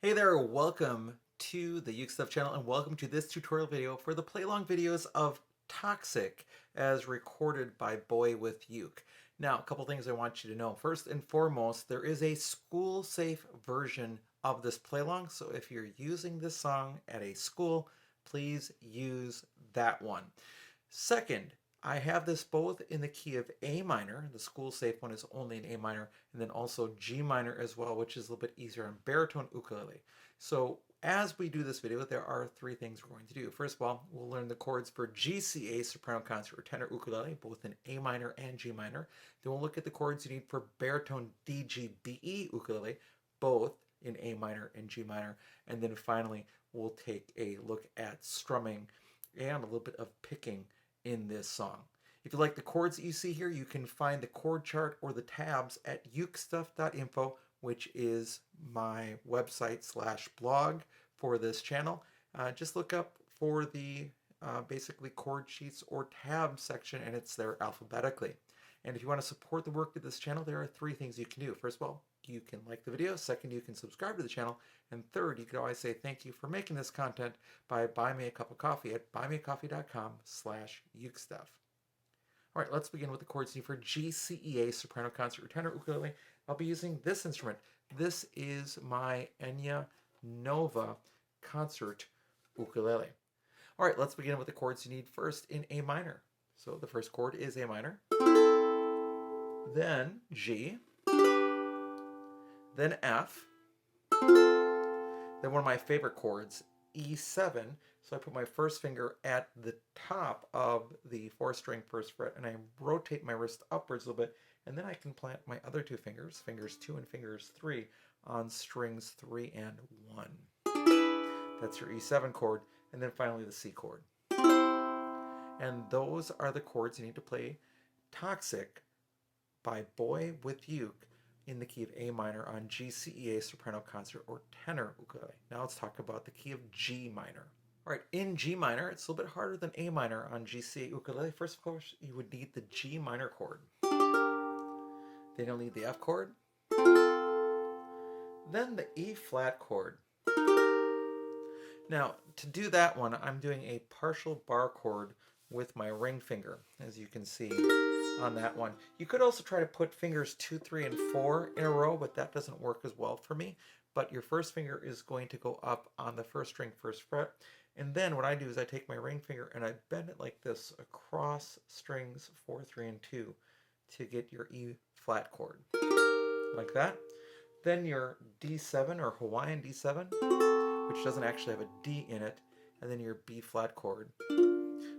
Hey there, welcome to the UkeStuff channel and welcome to this tutorial video for the play-along videos of Toxic as recorded by BoyWithUke. Now, a couple things I want you to know. First and foremost, there is a school-safe version of this play-along, so if you're using this song at a school, please use that one. Second, I have this both in the key of A minor, the school safe one is only in A minor, and then also G minor as well, which is a little bit easier on baritone ukulele. So as we do this video, there are three things we're going to do. First of all, we'll learn the chords for GCEA soprano concert or tenor ukulele, both in A minor and G minor. Then we'll look at the chords you need for baritone DGBE ukulele, both in A minor and G minor. And then finally, we'll take a look at strumming and a little bit of picking in this song. If you like the chords that you see here, you can find the chord chart or the tabs at UkeStuff.info, which is my website slash blog for this channel. Just look up for the basically chord sheets or tab section, and it's there alphabetically. And if you want to support the work of this channel, there are three things you can do. First of all, you can like the video. Second, you can subscribe to the channel. And third, you can always say thank you for making this content by buying me a cup of coffee at buymeacoffee.com/ukestuff. All right, let's begin with the chords for GCEA soprano concert or tenor ukulele. I'll be using this instrument. This is my Enya Nova concert ukulele. All right, let's begin with the chords you need first in A minor. So the first chord is A minor, then G, then F, then one of my favorite chords, E7. So I put my first finger at the top of the 4-string first fret and I rotate my wrist upwards a little bit, and then I can plant my other two fingers, fingers 2 and fingers 3, on strings 3 and 1. That's your E7 chord, and then finally the C chord. And those are the chords you need to play Toxic by BoyWithUke in the key of A minor on GCEA soprano concert or tenor ukulele. Now let's talk about the key of G minor. All right, in G minor, it's a little bit harder than A minor on GCEA ukulele. First, of course, you would need the G minor chord. Then you'll need the F chord. Then the E flat chord. Now, to do that one, I'm doing a partial bar chord with my ring finger, as you can see on that one. You could also try to put fingers 2, 3, and 4 in a row, but that doesn't work as well for me. But your first finger is going to go up on the first string, first fret. And then what I do is I take my ring finger and I bend it like this across strings 4, 3, and 2 to get your E flat chord, like that. Then your D7 or Hawaiian D7, which doesn't actually have a D in it, and then your B flat chord,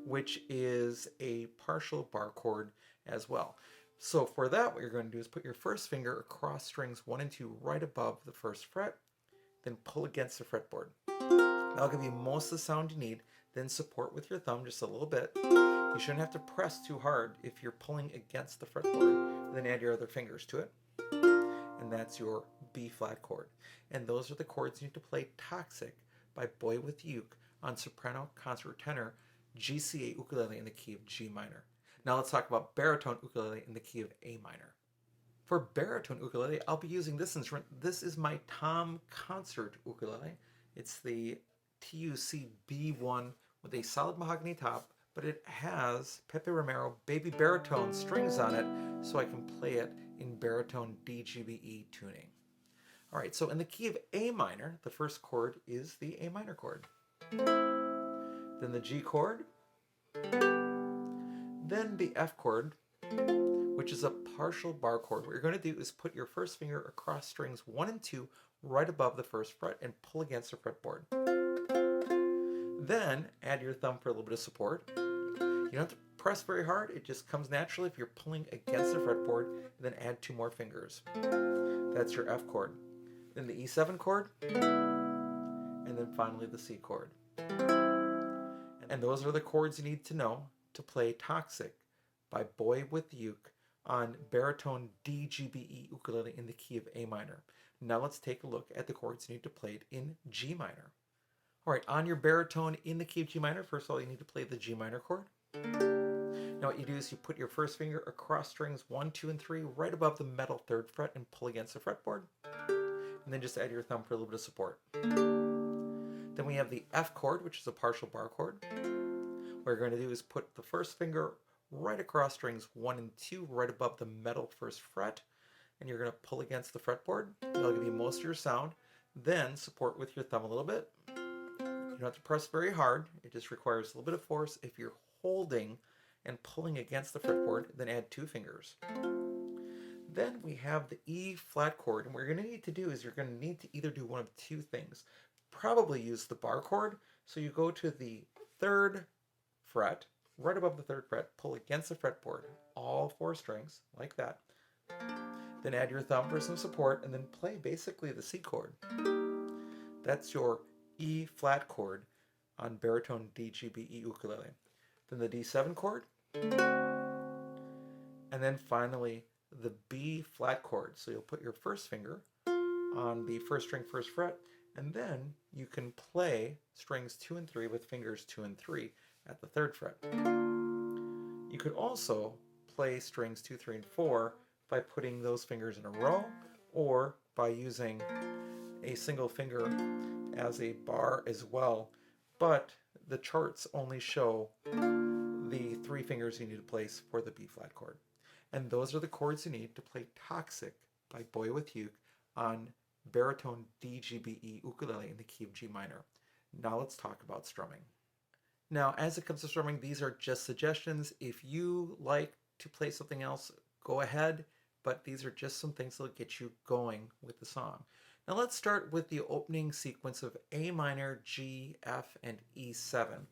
which is a partial bar chord as well. So for that, what you're going to do is put your first finger across strings 1 and 2 right above the first fret, then pull against the fretboard. That'll give you most of the sound you need. Then support with your thumb just a little bit. You shouldn't have to press too hard if you're pulling against the fretboard. Then add your other fingers to it. And that's your B flat chord. And those are the chords you need to play Toxic by BoyWithUke on soprano, concert, tenor, GCEA ukulele in the key of G minor. Now let's talk about baritone ukulele in the key of A minor. For baritone ukulele, I'll be using this instrument. This is my Tom concert ukulele. It's the TUC B1 with a solid mahogany top, but it has Pepe Romero baby baritone strings on it, so I can play it in baritone DGBE tuning. All right, so in the key of A minor, the first chord is the A minor chord. Then the G chord. Then the F chord, which is a partial bar chord. What you're going to do is put your first finger across strings 1 and 2 right above the first fret and pull against the fretboard. Then add your thumb for a little bit of support. You don't have to press very hard, it just comes naturally if you're pulling against the fretboard, and then add 2 more fingers. That's your F chord. Then the E7 chord, and then finally the C chord. And those are the chords you need to know to play Toxic by BoyWithUke on baritone DGBE ukulele in the key of A minor. Now let's take a look at the chords you need to play it in G minor. All right, on your baritone in the key of G minor, first of all, you need to play the G minor chord. Now what you do is you put your first finger across strings 1, 2, and 3 right above the metal 3rd fret and pull against the fretboard. and then just add your thumb for a little bit of support. Then we have the F chord, which is a partial bar chord. What you're going to do is put the first finger right across strings 1 and 2, right above the metal first fret, and you're going to pull against the fretboard. That'll give you most of your sound. Then support with your thumb a little bit. You don't have to press very hard. It just requires a little bit of force. If you're holding and pulling against the fretboard, then add 2 fingers. Then we have the E flat chord, and what you're going to need to do is you're going to need to either do one of 2 things. Probably use the bar chord, so you go to the 3rd fret, right above the 3rd fret, pull against the fretboard, all 4 strings, like that. Then add your thumb for some support, and then play basically the C chord. That's your E flat chord on baritone DGBE ukulele. Then the D7 chord, and then finally the B flat chord. So you'll put your first finger on the 1st string, 1st fret, and then you can play strings 2 and 3 with fingers 2 and 3 at the 3rd fret. You could also play strings 2, 3, and 4 by putting those fingers in a row, or by using a single finger as a bar as well, but the charts only show the 3 fingers you need to place for the B flat chord. And those are the chords you need to play Toxic by BoyWithUke on baritone DGBE ukulele in the key of G minor. Now let's talk about strumming. Now, as it comes to strumming, these are just suggestions. If you like to play something else, go ahead, but these are just some things that'll get you going with the song. Now let's start with the opening sequence of A minor, G, F, and E7.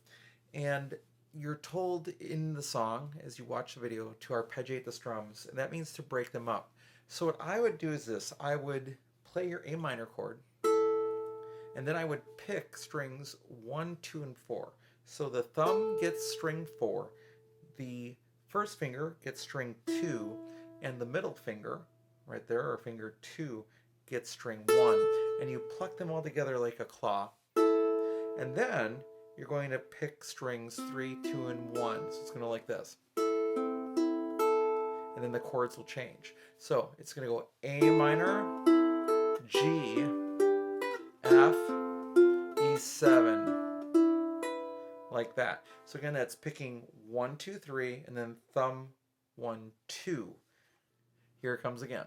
And you're told in the song, as you watch the video, to arpeggiate the strums, and that means to break them up. So what I would do is this. I would play your A minor chord, and then I would pick strings 1, 2, and 4. So the thumb gets string 4, the first finger gets string 2, and the middle finger, right there, or finger 2, gets string 1. And you pluck them all together like a claw. And then you're going to pick strings 3, 2, and 1. So it's going to like this. And then the chords will change. So it's going to go A minor, G, F, E7. Like that. So again, that's picking 1, 2, 3, and then thumb 1, 2. Here it comes again.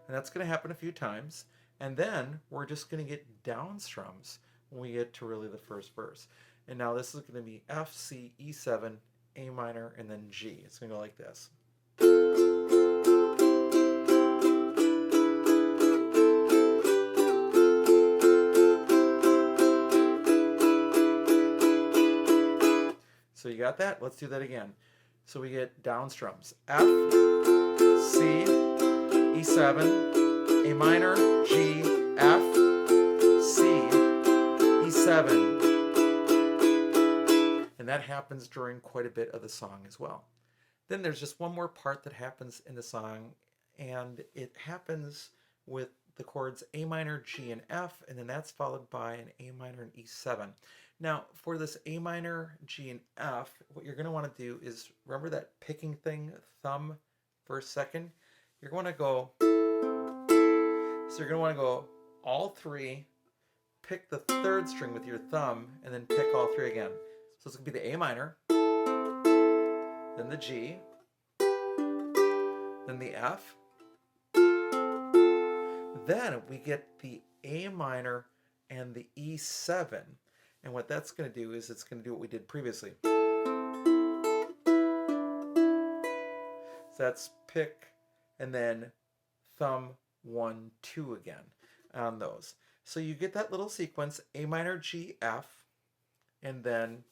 And that's going to happen a few times. And then we're just going to get down strums when we get to really the first verse. And now this is going to be F, C, E7, A minor, and then G. It's going to go like this. So you got that? Let's do that again. So we get down strums. F, C, E7, A minor, G, F, C, E7. And that happens during quite a bit of the song as well. Then there's just one more part that happens in the song, and it happens with the chords A minor, G, and F, and then that's followed by an A minor and E7. Now, for this A minor, G, and F, what you're going to want to do is, remember that picking thing, thumb first, second? You're going to go, so you're going to want to go all 3, pick the 3rd string with your thumb, and then pick all 3 again. So it's going to be the A minor, then the G, then the F, then we get the A minor and the E7. And what that's going to do is it's going to do what we did previously. So that's pick and then thumb 1, 2 again on those. So you get that little sequence, A minor, G, F, and then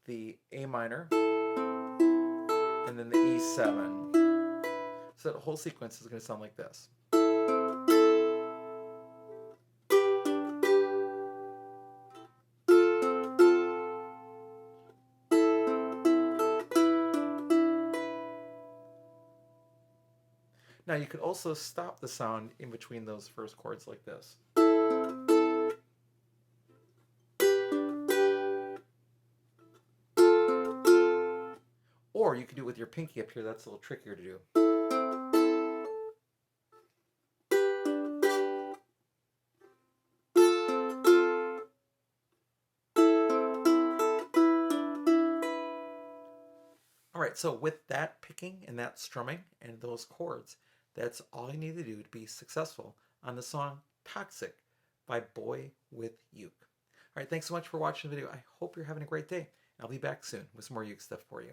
the A minor, and then the E7. So that whole sequence is going to sound like this. Now you could also stop the sound in between those first chords like this. Or you can do it with your pinky up here. That's a little trickier to do. All right, so with that picking and that strumming and those chords, that's all you need to do to be successful on the song Toxic by Boy with Uke. All right, thanks so much for watching the video. I hope you're having a great day. I'll be back soon with some more Uke stuff for you.